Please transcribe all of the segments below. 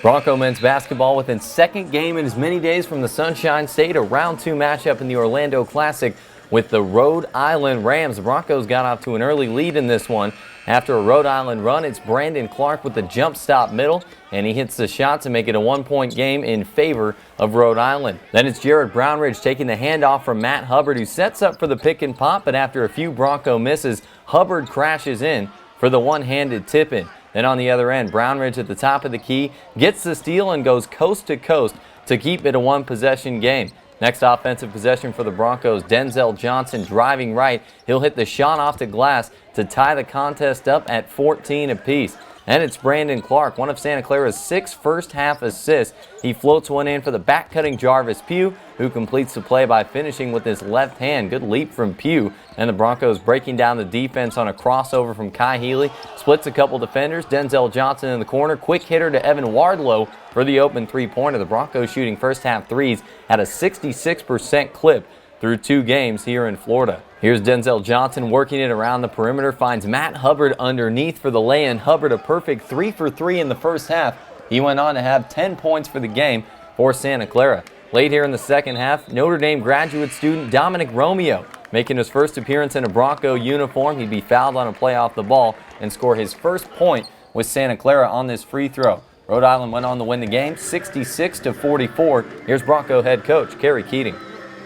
Bronco men's basketball within second game in as many days from the Sunshine State, a round 2 matchup in the Orlando Classic with the Rhode Island Rams. The Broncos got off to an early lead in this one. After a Rhode Island run, it's Brandon Clark with the jump stop middle, and he hits the shot to make it a 1-point game in favor of Rhode Island. Then it's Jared Brownridge taking the handoff from Matt Hubbard, who sets up for the pick and pop, but after a few Bronco misses, Hubbard crashes in for the one-handed tip-in. Then on the other end, Brownridge at the top of the key gets the steal and goes coast to coast to keep it a one-possession game. Next offensive possession for the Broncos, Denzel Johnson driving right. He'll hit the shot off the glass to tie the contest up at 14 apiece. And it's Brandon Clark, one of Santa Clara's 6 first-half assists. He floats one in for the back-cutting Jarvis Pugh, who completes the play by finishing with his left hand. Good leap from Pugh. And the Broncos breaking down the defense on a crossover from Kai Healy. Splits a couple defenders. Denzel Johnson in the corner. Quick hitter to Evan Wardlow for the open three-pointer. The Broncos shooting first-half threes at a 66% clip through 2 games here in Florida. Here's Denzel Johnson working it around the perimeter, finds Matt Hubbard underneath for the lay-in. Hubbard a perfect 3 for 3 in the first half. He went on to have 10 points for the game for Santa Clara. Late here in the second half, Notre Dame graduate student Dominic Romeo making his first appearance in a Bronco uniform. He'd be fouled on a play off the ball and score his first point with Santa Clara on this free throw. Rhode Island went on to win the game 66-44. Here's Bronco head coach Kerry Keating.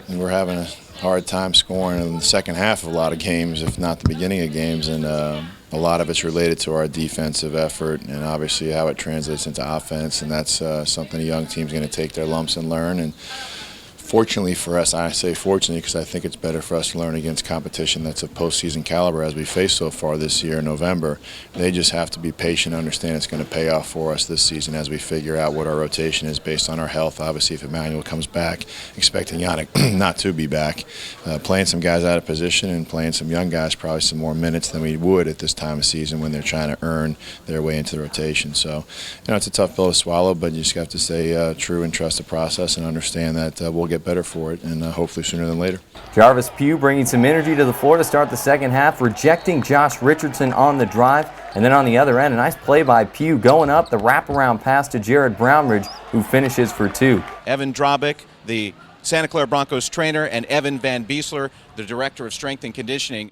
We're having a hard time scoring in the second half of a lot of games, if not the beginning of games, and a lot of it's related to our defensive effort and obviously how it translates into offense, and that's something a young team's going to take their lumps and learn. And fortunately for us, I say fortunately because I think it's better for us to learn against competition that's of postseason caliber as we face so far this year in November. They just have to be patient and understand it's going to pay off for us this season as we figure out what our rotation is based on our health. Obviously, if Emmanuel comes back, expecting Yannick not to be back, playing some guys out of position and playing some young guys probably some more minutes than we would at this time of season when they're trying to earn their way into the rotation. So, it's a tough pill to swallow, but you just have to stay true and trust the process and understand that we'll get better for it, and hopefully sooner than later. Jarvis Pugh bringing some energy to the floor to start the second half, rejecting Josh Richardson on the drive. And then on the other end, a nice play by Pugh going up, the wraparound pass to Jared Brownridge, who finishes for 2. Evan Drobick, the Santa Clara Broncos trainer, and Evan Van Biesler, the director of strength and conditioning.